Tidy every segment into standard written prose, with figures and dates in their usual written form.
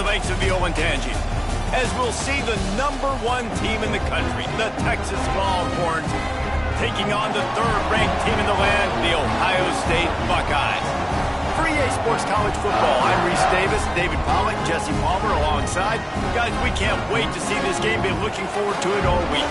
banks of the Olentangy, as we'll see the #1 team in the country, the Texas Longhorns, taking on the 3rd-ranked team in the land, the Ohio State Buckeyes. For EA Sports College Football, I'm Reese Davis, David Pollack, Jesse Palmer alongside. Guys, we can't wait to see this game. Been looking forward to it all week.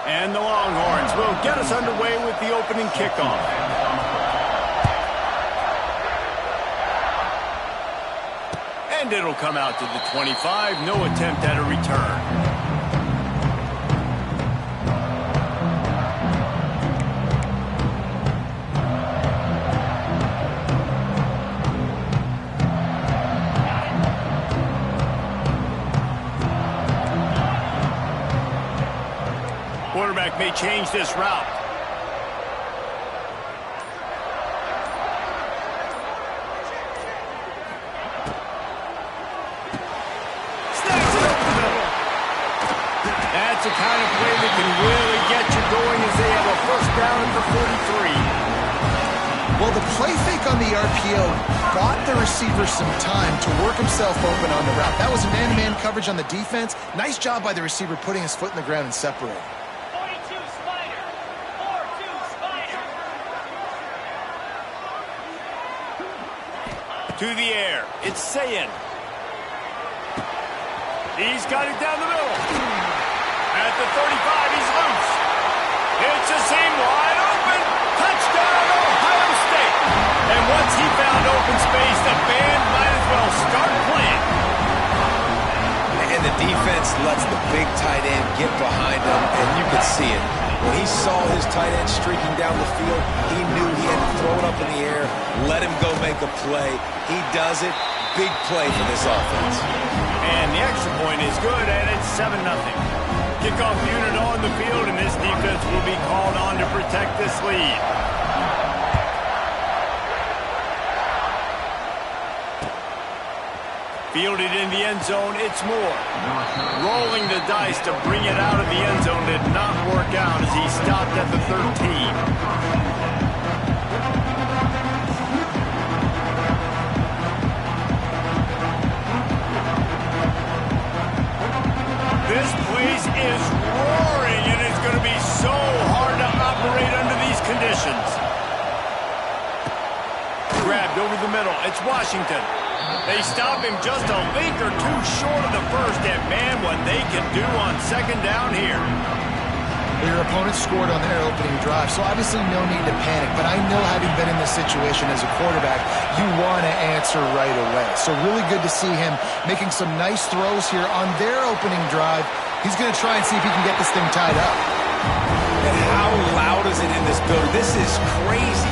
And the Longhorns will get us underway with the opening kickoff. And it'll come out to the 25. No attempt at a return. Quarterback may change this route. Snaps it up the middle. That's the kind of play that can really get you going as they have a first down at the 43. Well, the play fake on the RPO bought the receiver some time to work himself open on the route. That was man-to-man coverage on the defense. Nice job by the receiver putting his foot in the ground and separating. To the air, it's Sayin. He's got it down the middle. At the 35, he's loose. It's a seam wide open. Touchdown, Ohio State. And once he found open space, the band might as well start playing. And the defense lets the big tight end get behind him, and you could see it. When he saw his tight end streaking down the field, he knew he had to throw it up in the air, let him go make a play. He does it. Big play for this offense. And the extra point is good, and it's 7-0. Kickoff unit on the field, and this defense will be called on to protect this lead. Fielded in the end zone, it's Moore. Rolling the dice to bring it out of the end zone did not work out as he stopped at the 13. This place is roaring, and it's going to be so hard to operate under these conditions. Grabbed over the middle, it's Washington. They stop him just a link or two short of the first, and man, what they can do on second down here. Your opponent scored on their opening drive, so obviously no need to panic, but I know having been in this situation as a quarterback, you want to answer right away. So really good to see him making some nice throws here on their opening drive. He's going to try and see if he can get this thing tied up. And how loud is it in this building? This is crazy.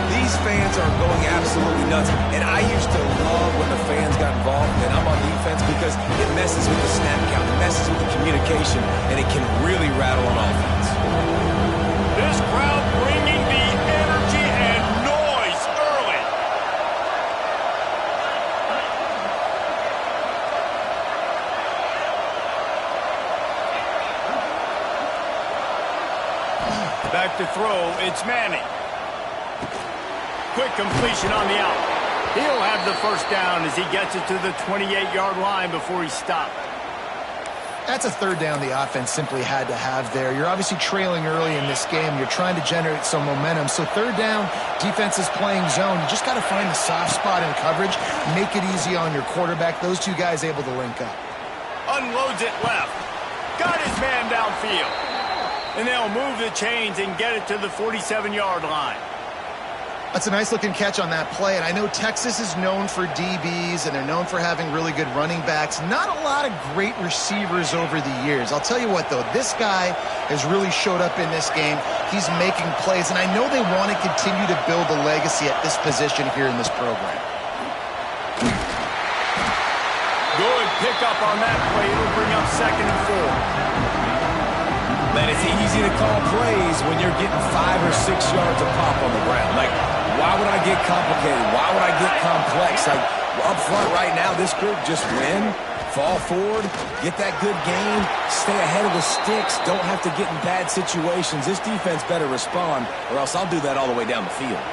These fans are going absolutely nuts. And I used to love when the fans got involved, and I'm on defense, because it messes with the snap count, it messes with the communication, and it can really rattle an offense. This crowd bringing the energy and noise early. Back to throw, it's Manning. Quick completion on the out. He'll have the first down as he gets it to the 28-yard line before he stopped. That's a third down the offense simply had to have there. You're obviously trailing early in this game. You're trying to generate some momentum. So third down, defense is playing zone. You just got to find the soft spot in coverage, make it easy on your quarterback. Those two guys able to link up. Unloads it left. Got his man downfield. And they'll move the chains and get it to the 47-yard line. That's a nice-looking catch on that play, and I know Texas is known for DBs, and they're known for having really good running backs. Not a lot of great receivers over the years. I'll tell you what, though, this guy has really showed up in this game. He's making plays, and I know they want to continue to build a legacy at this position here in this program. Good pickup on that play. It'll bring up 2nd and 4. Man, it's easy to call plays when you're getting 5 or 6 yards of pop on the ground. Like, why would I get complicated? Why would I get complex? Like, up front right now, this group just win, fall forward, get that good gain, stay ahead of the sticks, don't have to get in bad situations. This defense better respond, or else I'll do that all the way down the field.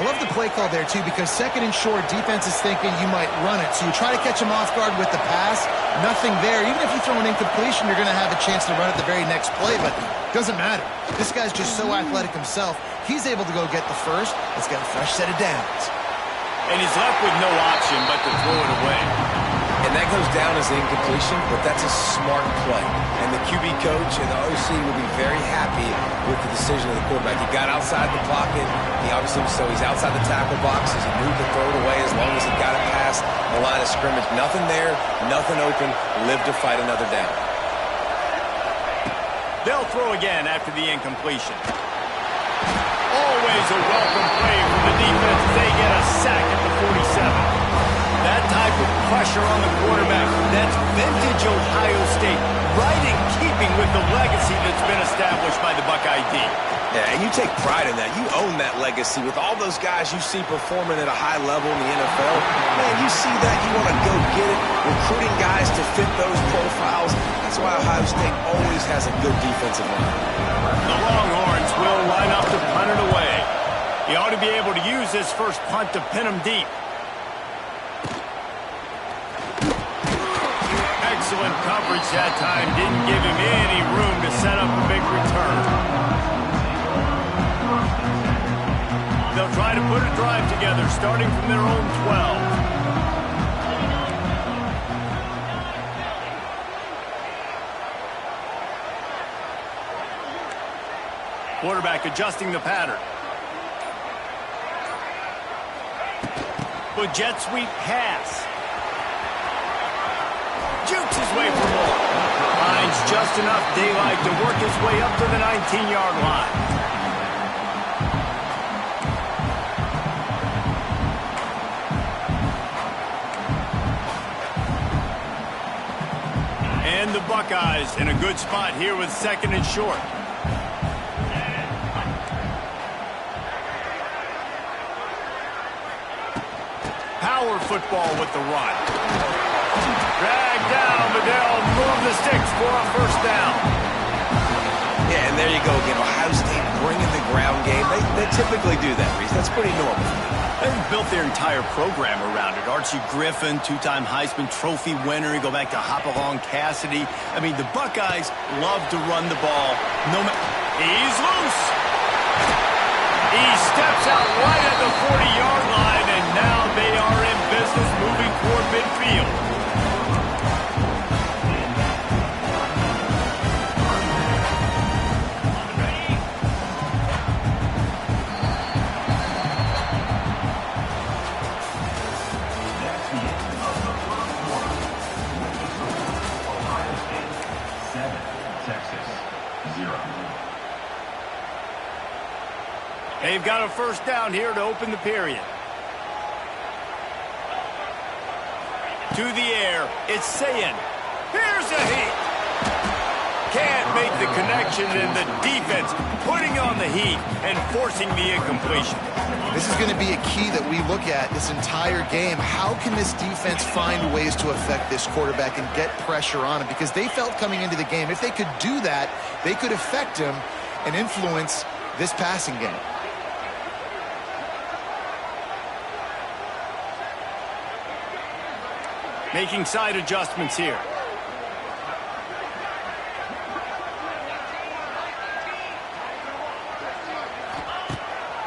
I love the play call there, too, because 2nd and short, defense is thinking you might run it. So you try to catch him off guard with the pass, nothing there. Even if you throw an incompletion, you're going to have a chance to run it the very next play, but it doesn't matter. This guy's just so athletic himself. He's able to go get the first. Let's get a fresh set of downs. And he's left with no option but to throw it away. And that goes down as an incompletion, but that's a smart play. And the QB coach and the OC will be very happy with the decision of the quarterback. He got outside the pocket. He's outside the tackle box. He moved to throw it away as long as he got it past the line of scrimmage. Nothing there, nothing open. Live to fight another down. They'll throw again after the incompletion. Always a welcome play from the defense as they get a sack at the 47. That type of pressure on the quarterback, that's vintage Ohio State, right in keeping with the legacy that's been established by the Buckeye D. Yeah, and you take pride in that. You own that legacy with all those guys you see performing at a high level in the NFL. Man, you see that, you want to go get it, recruiting guys to fit those profiles. That's why Ohio State always has a good defensive line. The Longhorns will line up to punt it away. He ought to be able to use this first punt to pin him deep. Excellent coverage that time. Didn't give him any room to set up a big return. They'll try to put a drive together, starting from their own 12. Quarterback adjusting the pattern. But jet sweep pass. Jukes his way for more. Finds just enough daylight to work his way up to the 19-yard line. And the Buckeyes in a good spot here with 2nd and short. Power football with the run. Drag down, but they'll move the sticks for a first down. Yeah, and there you go again. Ohio State bringing the ground game. They typically do that, Reese. That's pretty normal. They've built their entire program around it. Archie Griffin, 2-time Heisman Trophy winner. You go back to Hopalong Cassidy. I mean, the Buckeyes love to run the ball. He's loose. He steps out right at the 40-yard line, and now they are in business moving toward midfield. They've got a first down here to open the period. To the air, it's Sayin. Here's a heat. Can't make the connection, and the defense putting on the heat and forcing the incompletion. This is going to be a key that we look at this entire game. How can this defense find ways to affect this quarterback and get pressure on him? Because they felt coming into the game, if they could do that, they could affect him and influence this passing game. Making side adjustments here.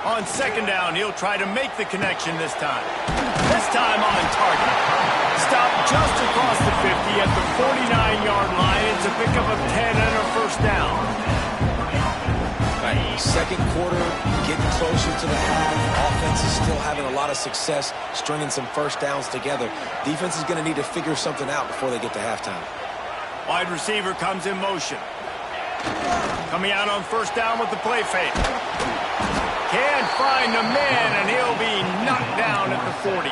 On 2nd down, he'll try to make the connection this time. This time on target. Stopped just across the 50 at the 49-yard line. It's a pickup of 10 and a first down. Right, 2nd quarter, getting closer to the half. Offense is still having a lot of success stringing some first downs together. Defense is going to need to figure something out before they get to halftime. Wide receiver comes in motion. Coming out on first down with the play fake. Can't find the man, and he'll be knocked down at the 40.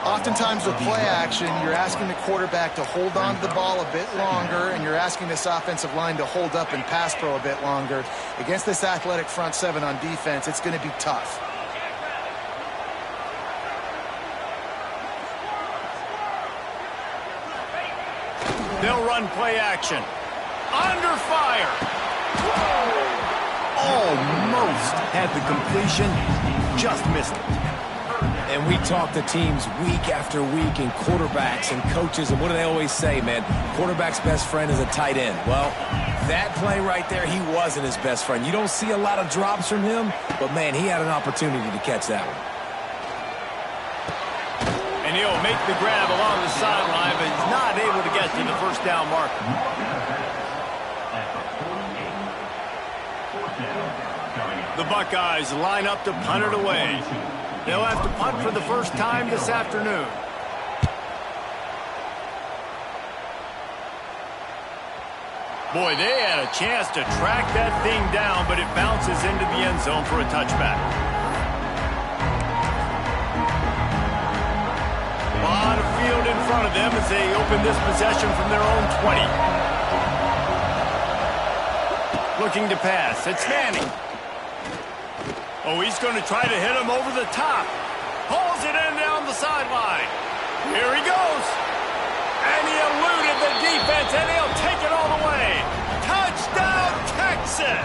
Oftentimes with play action, you're asking the quarterback to hold on to the ball a bit longer, and you're asking this offensive line to hold up and pass pro a bit longer. Against this athletic front seven on defense, it's going to be tough. They'll run play action. Under fire. Almost had the completion. Just missed it. And we talk to teams week after week and quarterbacks and coaches, and what do they always say, man? Quarterback's best friend is a tight end. Well, that play right there, he wasn't his best friend. You don't see a lot of drops from him, but, man, he had an opportunity to catch that one. And he'll make the grab along the sideline, but he's not able to get to the first down marker. The Buckeyes line up to punt it away. They'll have to punt for the first time this afternoon. Boy, they had a chance to track that thing down, but it bounces into the end zone for a touchback. A lot of field in front of them as they open this possession from their own 20. Looking to pass. It's Manning. Oh, he's going to try to hit him over the top. Pulls it in down the sideline. Here he goes. And he eluded the defense, and he'll take it all the way. Touchdown, Texas!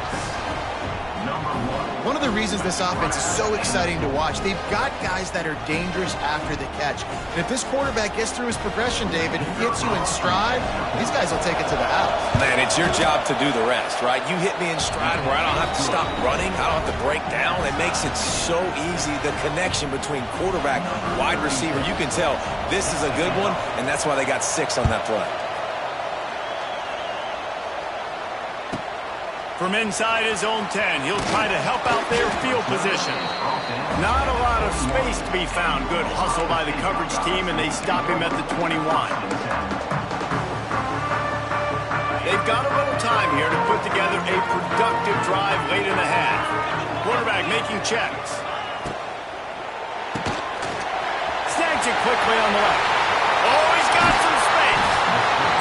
One of the reasons this offense is so exciting to watch, they've got guys that are dangerous after the catch. And if this quarterback gets through his progression, David, he hits you in stride, these guys will take it to the house. Man, it's your job to do the rest, right? You hit me in stride where I don't have to stop running. I don't have to break down. It makes it so easy. The connection between quarterback, wide receiver, you can tell this is a good one, and that's why they got 6 on that play. From inside his own 10, he'll try to help out their field position. Not a lot of space to be found. Good hustle by the coverage team, and they stop him at the 21. They've got a little time here to put together a productive drive late in the half. Quarterback making checks. Snags it quickly on the left. Oh, he's got some space.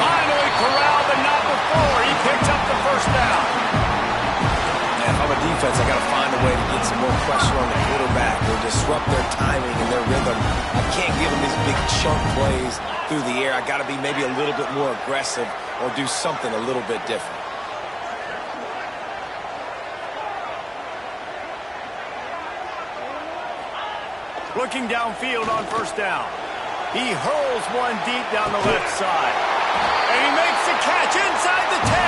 Finally corralled, but not before. He picks up the first down. If I'm a defense, I got to find a way to get some more pressure on the quarterback or disrupt their timing and their rhythm. I can't give them these big chunk plays through the air. I got to be maybe a little bit more aggressive or do something a little bit different. Looking downfield on first down. He hurls one deep down the left side. And he makes the catch inside the 10.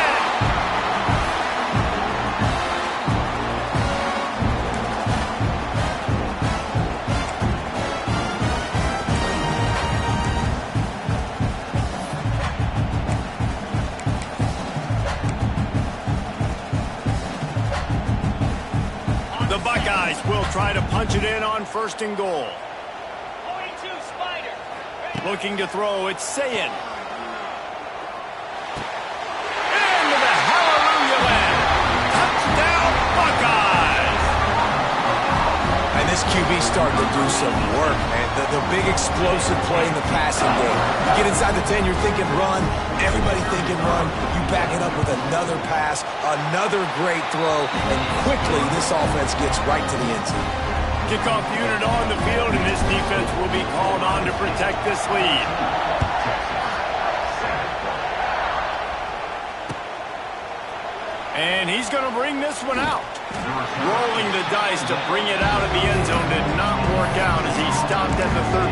The Buckeyes will try to punch it in on first and goal. 42 Spider. Looking to throw, it's Sayin. Into the hallelujah land. Touchdown, Buckeyes. And this QB starting to do some work, man. The big explosive play in the passing game. You get inside the 10, you're thinking run. Everybody thinking run. You back it up with another pass, another great throw, and quickly this offense gets right to the end zone. Kickoff unit on the field, and this defense will be called on to protect this lead. And he's going to bring this one out. Rolling the dice to bring it out of the end zone did not work out as he stopped at the 13.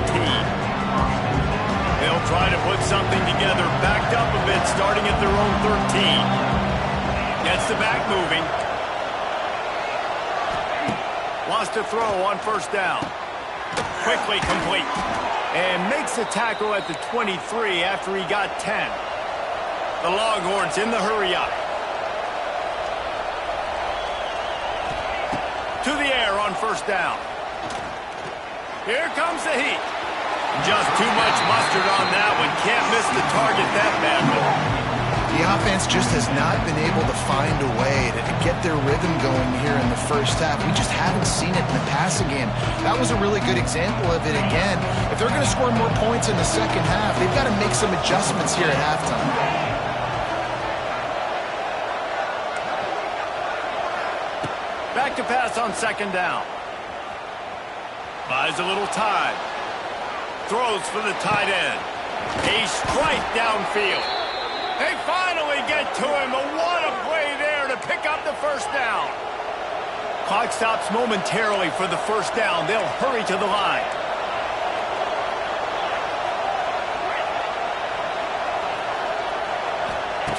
They'll try to put something together, backed up a bit, starting at their own 13. Gets the back moving. Wants to throw on first down. Quickly complete. And makes the tackle at the 23 after he got 10. The Longhorns in the hurry up. To the air on first down. Here comes the heat. Just too much mustard on that one. Can't miss the target that badly. The offense just has not been able to find a way to get their rhythm going here in the first half. We just haven't seen it in the passing game. That was a really good example of it again. If they're going to score more points in the second half, they've got to make some adjustments here at halftime. Back to pass on second down. Buys a little time. Throws for the tight end. A strike downfield. They finally get to him. What a play there to pick up the first down. Clock stops momentarily for the first down. They'll hurry to the line.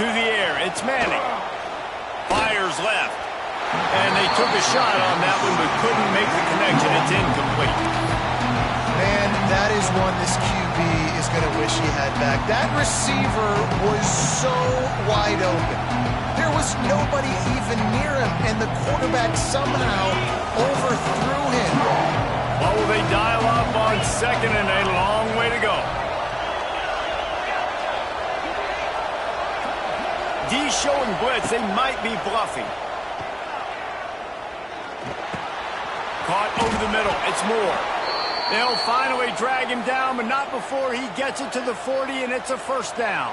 To the air, it's Manning. Fires left. And they took a shot on that one but couldn't make the connection. It's incomplete. Man, that is one this QB is going to wish he had back. That receiver was so wide open. There was nobody even near him, and the quarterback somehow overthrew him. What will they dial up on second and a long way to go? D showing blitz. They might be bluffing. Caught over the middle. It's Moore. They'll finally drag him down, but not before he gets it to the 40, and it's a first down.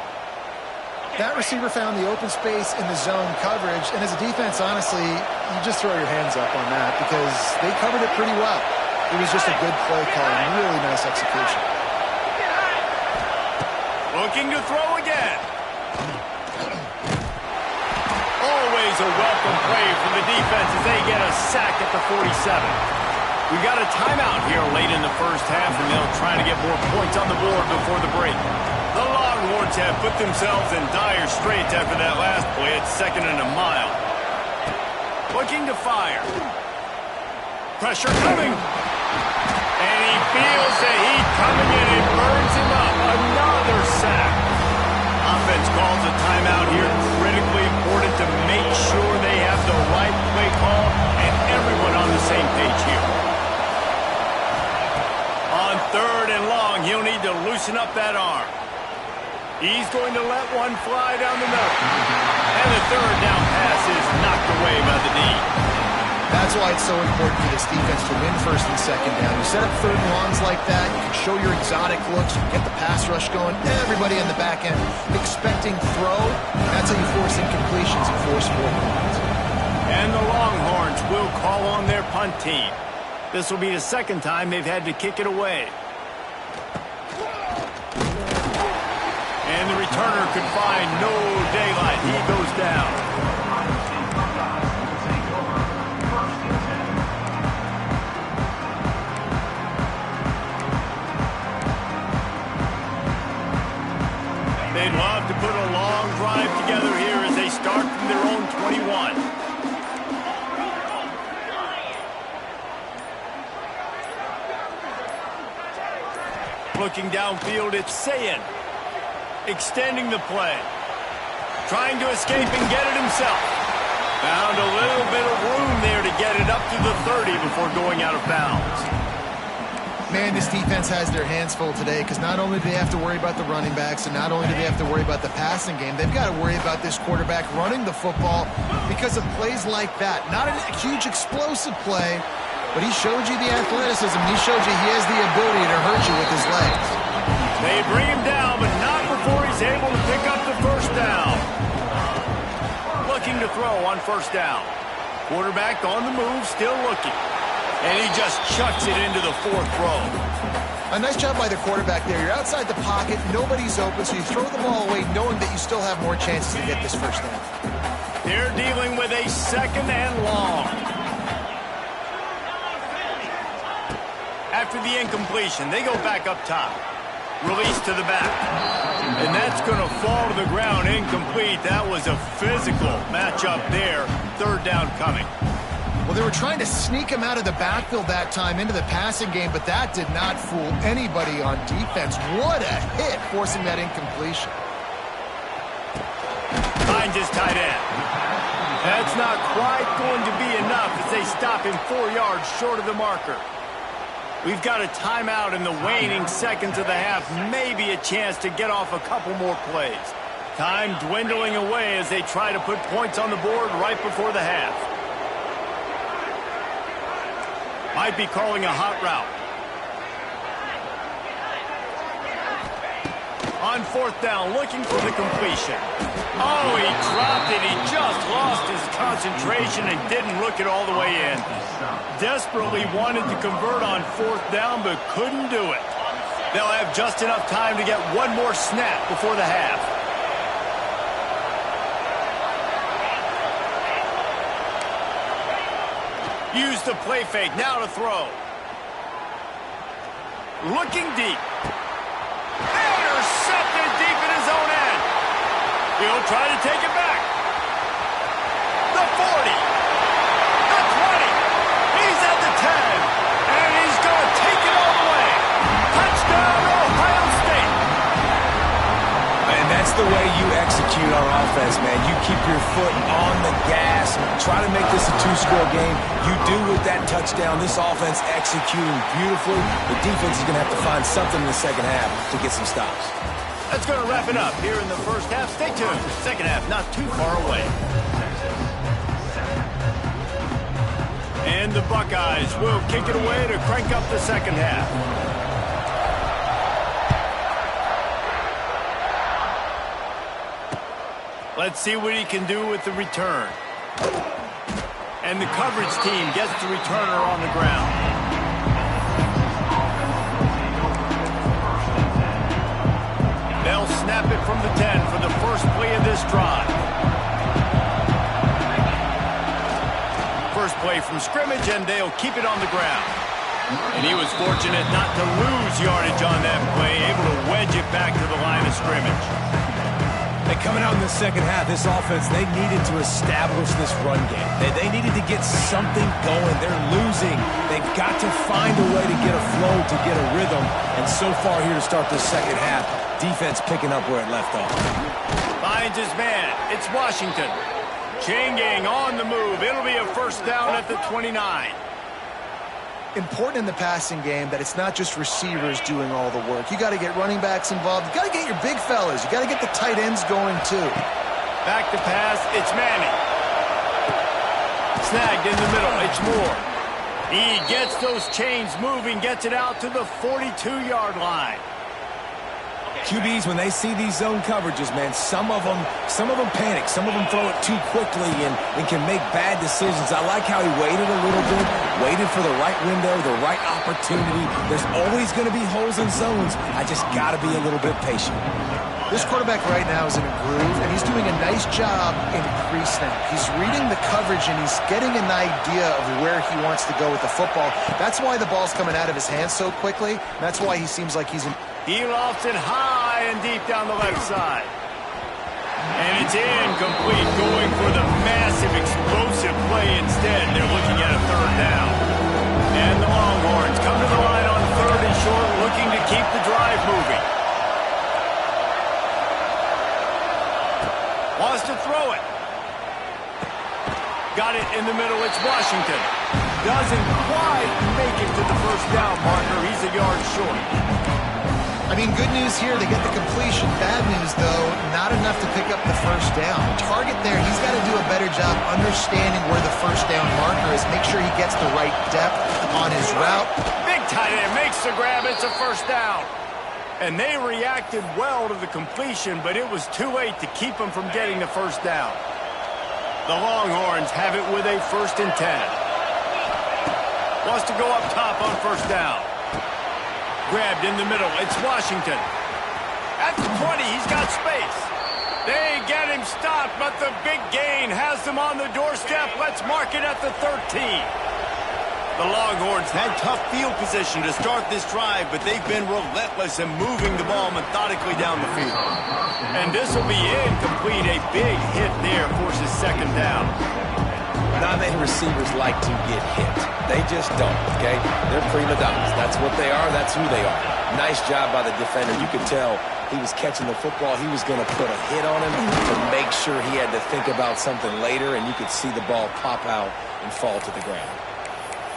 That receiver found the open space in the zone coverage, and as a defense, honestly, you just throw your hands up on that because they covered it pretty well. It was just a good play call and really nice execution. Looking to throw again. Always a welcome play for the defense as they get a sack at the 47. We've got a timeout here late in the first half, and they'll try to get more points on the board before the break. The Longhorns have put themselves in dire straits after that last play at second and a mile. Looking to fire. Pressure coming. And he feels the heat coming in. It burns him up. Another sack. Offense calls a timeout here. Critically important to make sure they have the right play call and everyone on the same page here. On third and long, he'll need to loosen up that arm. He's going to let one fly down the middle. And the third down pass is knocked away by the D. That's why it's so important for this defense to win first and second down. You set up third and longs like that, you can show your exotic looks, you can get the pass rush going, everybody in the back end expecting throw. That's how you force incompletions and force 4 points. And the Longhorns will call on their punt team. This will be the second time they've had to kick it away. And the returner could find no daylight. He goes down. They'd love to put a long drive together here as they start from their own 21. Looking downfield, it's Sayin. Extending the play. Trying to escape and get it himself. Found a little bit of room there to get it up to the 30 before going out of bounds. Man, this defense has their hands full today because not only do they have to worry about the running backs and not only do they have to worry about the passing game, they've got to worry about this quarterback running the football because of plays like that. Not a huge explosive play, but he showed you the athleticism. He showed you he has the ability to hurt you with his legs. They bring him down, but not before he's able to pick up the first down. Looking to throw on first down. Quarterback on the move, still looking. And he just chucks it into the 4th row. A nice job by the quarterback there. You're outside the pocket, nobody's open, so you throw the ball away knowing that you still have more chances to get this first down. They're dealing with a second and long. After the incompletion, they go back up top. Release to the back. And that's going to fall to the ground incomplete. That was a physical matchup there. Third down coming. Well, they were trying to sneak him out of the backfield that time into the passing game, but that did not fool anybody on defense. What a hit, forcing that incompletion. Finds his tight end. That's not quite going to be enough as they stop him 4 yards short of the marker. We've got a timeout in the waning seconds of the half. Maybe a chance to get off a couple more plays. Time dwindling away as they try to put points on the board right before the half. Might be calling a hot route. On fourth down, looking for the completion. Oh, he dropped it. He just lost his concentration and didn't look it all the way in. Desperately wanted to convert on fourth down, but couldn't do it. They'll have just enough time to get one more snap before the half. Use the play fake, now to throw. Looking deep. Intercepted deep in his own end. He'll try to take it back. The 40. The 20. He's at the 10. And he's going to take it all the way. Touchdown, Ohio State. And that's the way you execute on offense, man. You keep your foot on the gas. Try to make this a two-score game. You do with that touchdown. This offense executing beautifully. The defense is going to have to find something in the second half to get some stops. That's going to wrap it up here in the first half. Stay tuned. Second half not too far away. And the Buckeyes will kick it away to crank up the second half. Let's see what he can do with the return. And the coverage team gets the returner on the ground. They'll snap it from the 10 for the first play of this drive. First play from scrimmage, and they'll keep it on the ground. And he was fortunate not to lose yardage on that play, able to wedge it back to the line of scrimmage. Coming out in the second half, this offense, they needed to establish this run game. They needed to get something going. They're losing. They've got to find a way to get a flow, to get a rhythm. And so far here to start the second half, defense picking up where it left off. Finds his man. It's Washington. Chain gang on the move. It'll be a first down at the 29. Important in the passing game that it's not just receivers doing all the work. You got to get running backs involved. You got to get your big fellas. You got to get the tight ends going too. Back to pass. It's Manning. Snagged in the middle. It's Moore. He gets those chains moving, gets it out to the 42-yard line. QBs, when they see these zone coverages, man, some of them panic. Some of them throw it too quickly and can make bad decisions. I like how he waited a little bit, waited for the right window, the right opportunity. There's always going to be holes in zones. I just got to be a little bit patient. This quarterback right now is in a groove, and he's doing a nice job in pre-snap. He's reading the coverage, and he's getting an idea of where he wants to go with the football. That's why the ball's coming out of his hands so quickly. That's why he seems like he's in... He lofts it high and deep down the left side. And it's incomplete, going for the massive explosive play instead. They're looking at a third down. And the Longhorns come to the line on third and short, looking to keep the drive moving. Wants to throw it. Got it in the middle. It's Washington. Doesn't quite make it to the first down marker. He's a yard short. I mean, good news here, they get the completion. Bad news, though, not enough to pick up the first down. Target there, he's got to do a better job understanding where the first down marker is. Make sure he gets the right depth on his route. Big tight end makes the grab. It's a first down. And they reacted well to the completion, but it was too late to keep them from getting the first down. The Longhorns have it with a 1st and 10. Wants to go up top on first down. Grabbed in the middle. It's Washington. At the 20, he's got space. They get him stopped, but the big gain has them on the doorstep. Let's mark it at the 13. The Longhorns had tough field position to start this drive, but they've been relentless in moving the ball methodically down the field. And this will be incomplete. A big hit there forces second down. Not many receivers like to get hit. They just don't, okay? They're prima donnas. That's what they are. That's who they are. Nice job by the defender. You could tell he was catching the football. He was going to put a hit on him to make sure he had to think about something later, and you could see the ball pop out and fall to the ground.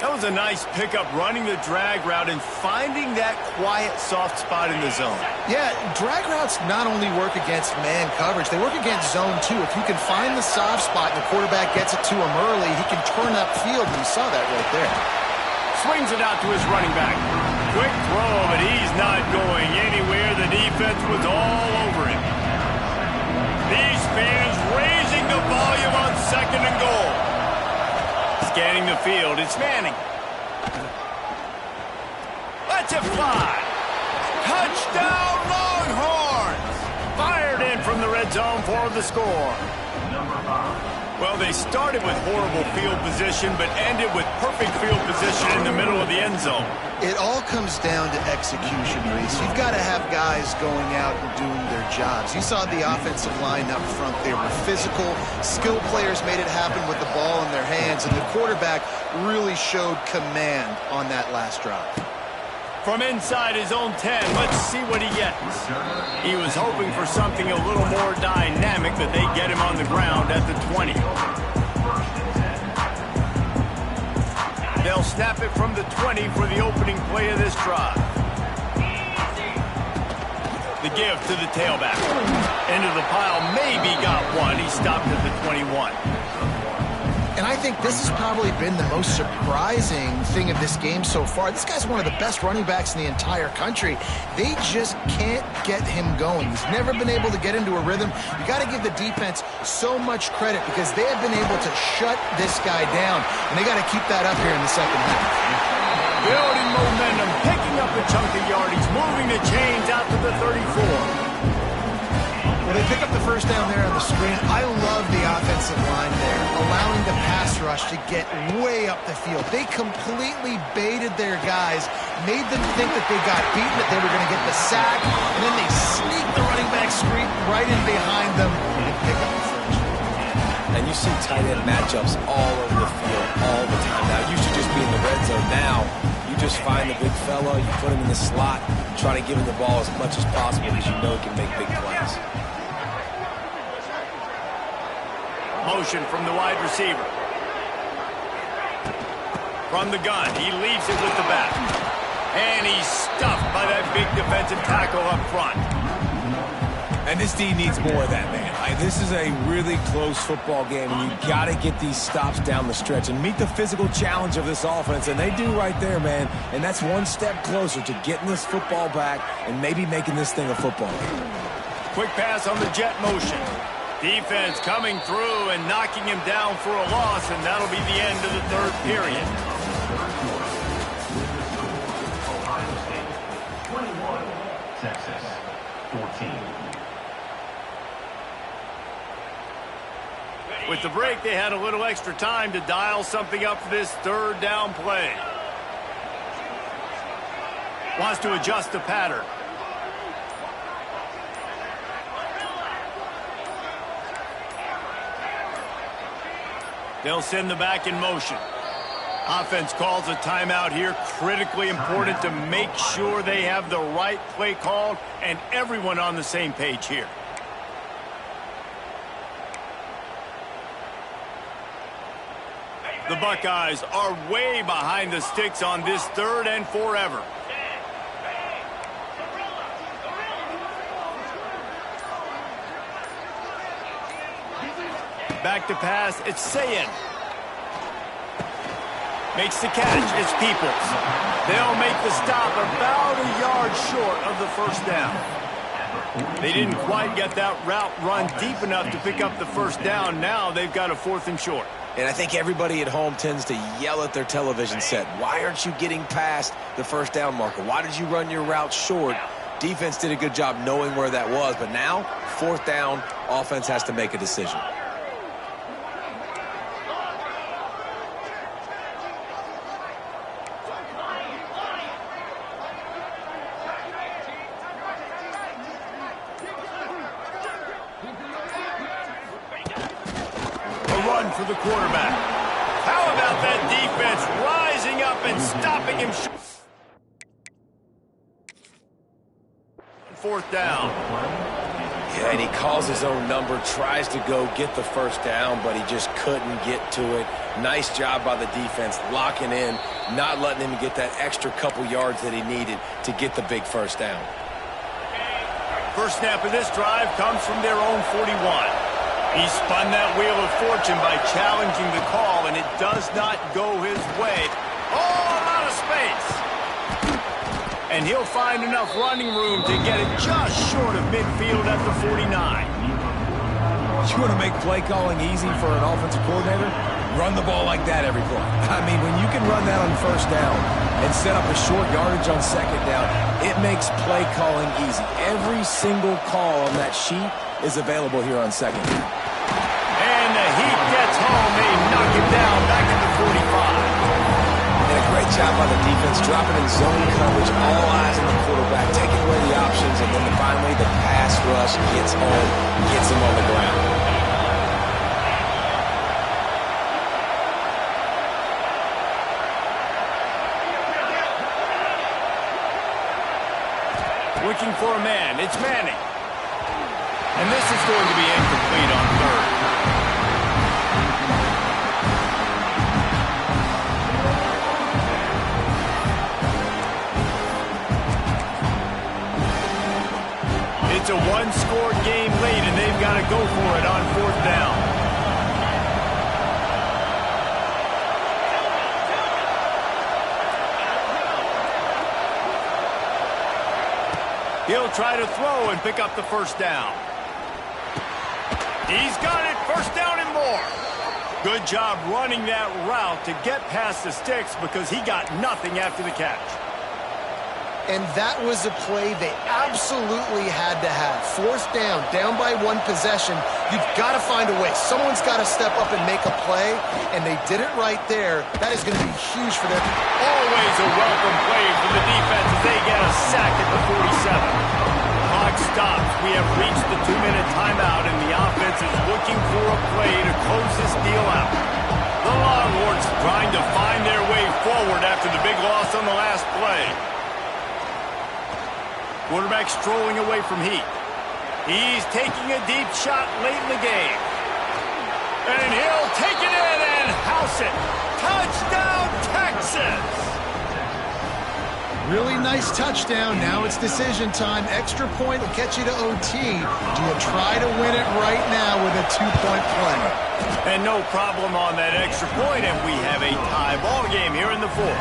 That was a nice pickup, running the drag route and finding that quiet, soft spot in the zone. Yeah, drag routes not only work against man coverage, they work against zone too. If you can find the soft spot and the quarterback gets it to him early, he can turn upfield, and you saw that right there. Swings it out to his running back. Quick throw, but he's not going anywhere. The defense was all over him. These fans raising the volume on 2nd and goal. Scanning the field, it's Manning. Let's it fly. Touchdown Longhorns! Fired in from the red zone for the score. Well, they started with horrible field position, but ended with perfect field position in the middle of the end zone. It all comes down to execution, Reese. You've got to have guys going out and doing their jobs. You saw the offensive line up front. They were physical. Skilled players made it happen with the ball in their hands, and the quarterback really showed command on that last drive. From inside his own 10, let's see what he gets. He was hoping for something a little more dynamic, but they get him on the ground at the 20. They'll snap it from the 20 for the opening play of this drive. The give to the tailback. Into the pile, maybe got one. He stopped at the 21. And I think this has probably been the most surprising thing of this game so far. This guy's one of the best running backs in the entire country. They just can't get him going. He's never been able to get into a rhythm. You got to give the defense so much credit because they have been able to shut this guy down, and they got to keep that up here in the second half. Building momentum, picking up a chunk of yardage, moving the chains out to the 34. Well, they pick up the first down there on the screen. I love the offensive line there, allowing the pass rush to get way up the field. They completely baited their guys, made them think that they got beaten, that they were going to get the sack, and then they sneaked the running back screen right in behind them and pick up the first. And you see tight end matchups all over the field all the time. Now, you should just be in the red zone. Now, you just find the big fella, you put him in the slot, try to give him the ball as much as possible because you know he can make big plays. Motion from the wide receiver. From the gun, he leaves it with the back. And he's stuffed by that big defensive tackle up front. And this D needs more of that, man. This is a really close football game, and you got to get these stops down the stretch and meet the physical challenge of this offense, and they do right there, man. And that's one step closer to getting this football back and maybe making this thing a football game. Quick pass on the jet motion. Defense coming through and knocking him down for a loss, and that'll be the end of the third period. Ohio State 21, Texas 14. With the break, they had a little extra time to dial something up for this third down play. Wants to adjust the pattern. They'll send the back in motion. Offense calls a timeout here. Critically important to make sure they have the right play called and everyone on the same page here. The Buckeyes are way behind the sticks on this third and forever. Back to pass, it's Sayin. Makes the catch, it's Peoples. They'll make the stop about a yard short of the first down. They didn't quite get that route run deep enough to pick up the first down. Now they've got a 4th and short. And I think everybody at home tends to yell at their television set. Why aren't you getting past the first down marker? Why did you run your route short? Defense did a good job knowing where that was. But now, 4th down, offense has to make a decision. For the quarterback. How about that defense rising up and stopping him? 4th down. And he calls his own number, tries to go get the first down, but he just couldn't get to it. Nice job by the defense, locking in, not letting him get that extra couple yards that he needed to get the big first down. First snap of this drive comes from their own 41. He spun that wheel of fortune by challenging the call, and it does not go his way. Oh, a lot of space. And he'll find enough running room to get it just short of midfield at the 49. You want to make play calling easy for an offensive coordinator? Run the ball like that every play. I mean, when you can run that on first down and set up a short yardage on second down, it makes play calling easy. Every single call on that sheet is available here on second down. And the heat gets home. They knock him down back at the 45. And a great job by the defense, dropping in zone coverage, all eyes on the quarterback, taking away the options, and then finally the pass rush gets home, gets him on the ground. Looking for a man. It's Manning. And this is going to be incomplete on third. It's a one-score game late, and they've got to go for it on fourth down. He'll try to throw and pick up the first down. He's got it. First down and more. Good job running that route to get past the sticks because he got nothing after the catch. And that was a play they absolutely had to have. Fourth down, down by one possession. You've got to find a way. Someone's got to step up and make a play, and they did it right there. That is going to be huge for them. Always a welcome play for the defense as they get a sack at the 47. Clock stops. We have reached the 2-minute timeout, and the offense is looking for a play to close this deal out. The Longhorns trying to find their way forward after the big loss on the last play. Quarterback strolling away from heat. He's taking a deep shot late in the game. And he'll take it in and house it. Touchdown, Texas! Really nice touchdown. Now it's decision time. Extra point will get you to OT. Do you try to win it right now with a 2-point play? And no problem on that extra point, and we have a tie ball game here in the fourth.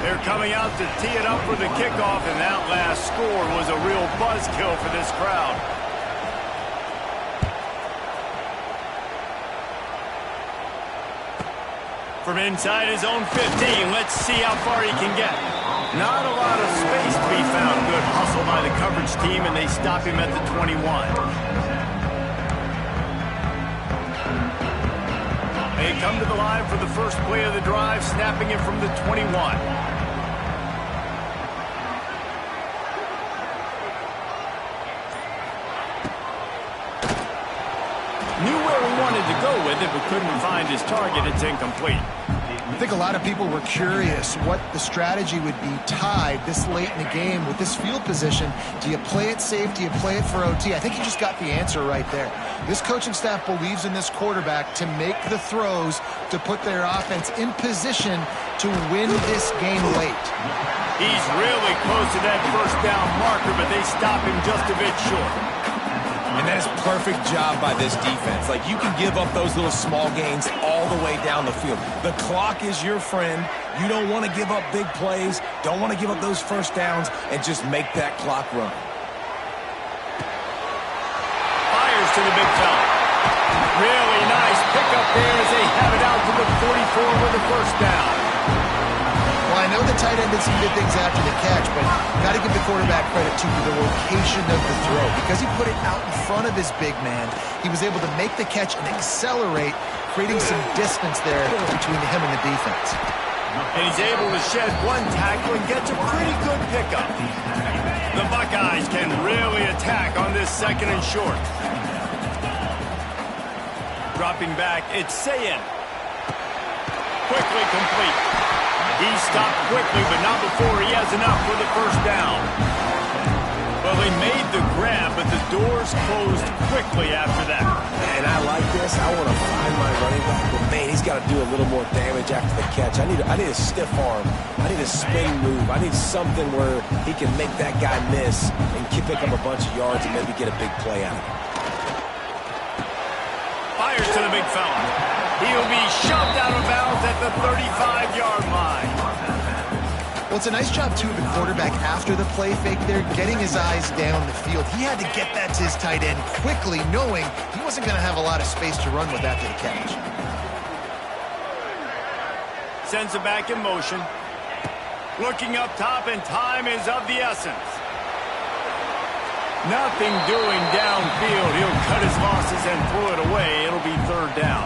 They're coming out to tee it up for the kickoff, and that last score was a real buzzkill for this crowd. From inside his own 15, let's see how far he can get. Not a lot of space to be found. Good hustle by the coverage team, and they stop him at the 21. They come to the line for the first play of the drive, snapping it from the 21. Knew where he wanted to go with it, but couldn't find his target. It's incomplete. I think a lot of people were curious what the strategy would be tied this late in the game with this field position. Do you play it safe? Do you play it for OT? I think you just got the answer right there. This coaching staff believes in this quarterback to make the throws to put their offense in position to win this game late. He's really close to that first down marker, but they stop him just a bit short. And that is a perfect job by this defense. Like, you can give up those little small gains all the way down the field. The clock is your friend. You don't want to give up big plays, don't want to give up those first downs, and just make that clock run. Fires to the big fella. Really nice pickup there as they have it out to the 44 with the first down. Well, I know the tight end did some good things after the catch, but got to give the quarterback credit to the location of the throw. Because he put it out in front of his big man, he was able to make the catch and accelerate, creating some distance there between him and the defense. And he's able to shed one tackle and gets a pretty good pickup. The Buckeyes can really attack on this second and short. Dropping back, it's Sayin. Quickly complete. He stopped quickly, but not before he has enough for the first down. Well, Well, he made the grab, but the doors closed quickly after that. And I like this. I want to find my running back, but man, he's got to do a little more damage after the catch. I need a stiff arm. I need a spin move. I need something where he can make that guy miss and pick up a bunch of yards and maybe get a big play out of it. Fires to the big fella. He'll be shoved out of bounds at the 35-yard line. Well, it's a nice job, too, of the quarterback after the play fake there, getting his eyes down the field. He had to get that to his tight end quickly, knowing he wasn't going to have a lot of space to run with after the catch. Sends it back in motion. Looking up top, and time is of the essence. Nothing doing downfield. He'll cut his losses and throw it away. It'll be third down.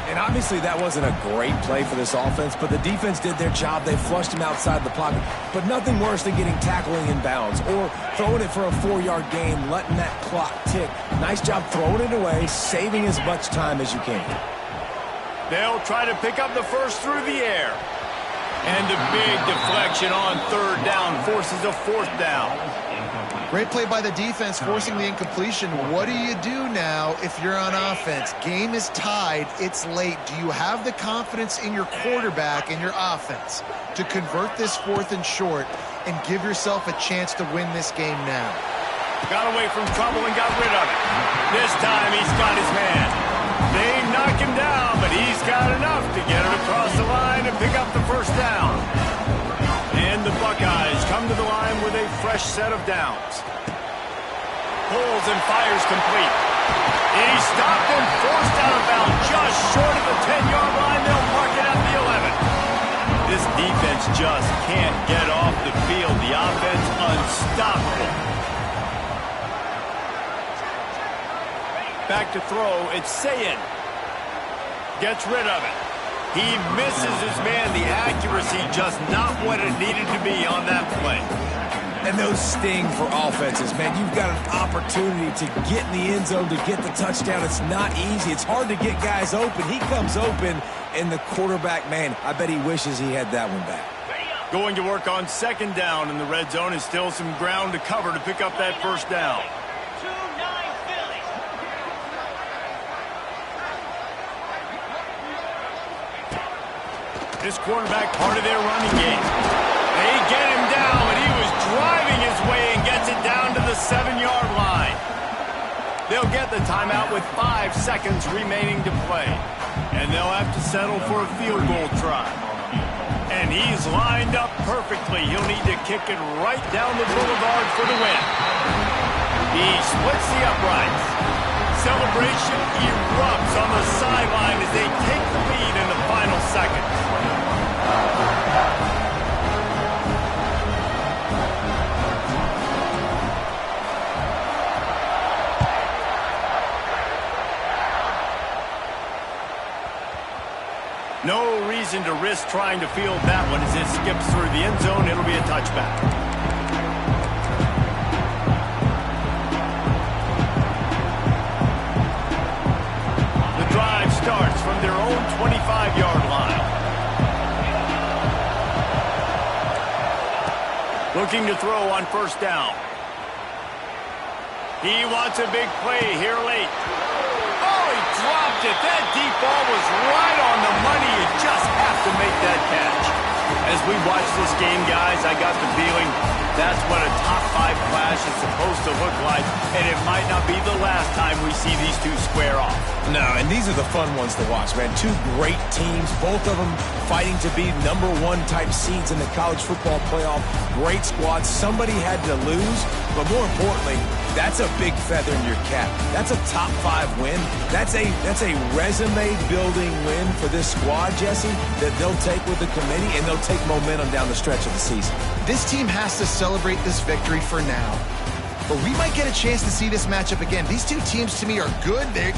And obviously that wasn't a great play for this offense, but the defense did their job. They flushed him outside the pocket. But nothing worse than getting tackling in bounds or throwing it for a 4-yard gain, letting that clock tick. Nice job throwing it away, saving as much time as you can. They'll try to pick up the first through the air. And the big deflection on third down forces a fourth down. Great play by the defense, forcing the incompletion. What do you do now if you're on offense? Game is tied. It's late. Do you have the confidence in your quarterback and your offense to convert this fourth and short and give yourself a chance to win this game now? Got away from trouble and got rid of it. This time he's got his man. They knock him down, but he's got enough to get it across the line and pick up the first down. And the Buckeyes come to the line with a fresh set of downs. Pulls and fires complete. He stopped and forced out of bounds just short of the 10-yard line. They'll mark it at the 11. This defense just can't get off the field. The offense unstoppable. Back to throw. It's Sayin. Gets rid of it. He misses his man. The accuracy just not what it needed to be on that play. And those sting for offenses, man. You've got an opportunity to get in the end zone, to get the touchdown. It's not easy. It's hard to get guys open. He comes open, and the quarterback, man, I bet he wishes he had that one back. Going to work on second down in the red zone, and still some ground to cover to pick up that first down. This quarterback part of their running game. They get him down, but he was driving his way and gets it down to the 7-yard line. They'll get the timeout with 5 seconds remaining to play. And they'll have to settle for a field goal try. And he's lined up perfectly. He'll need to kick it right down the boulevard for the win. He splits the uprights. Celebration erupts on the sideline as they take the lead in the final seconds. No reason to risk trying to field that one as it skips through the end zone. It'll be a touchback. Starts from their own 25-yard line. Looking to throw on first down. He wants a big play here late. Oh, he dropped it. That deep ball was right on the money. You just have to make that catch. As we watch this game, guys, I got the feeling that's what a top 5 clash is supposed to look like, and it might not be the last time we see these two square off. No, and these are the fun ones to watch, man. Two great teams, both of them fighting to be #1 type seeds in the college football playoff. Great squads. Somebody had to lose, but more importantly, that's a big feather in your cap. That's a top 5 win. That's a resume-building win for this squad, Jesse, that they'll take with the committee, and they'll take momentum down the stretch of the season. This team has to celebrate this victory for now. But we might get a chance to see this matchup again. These two teams, to me, are good. They're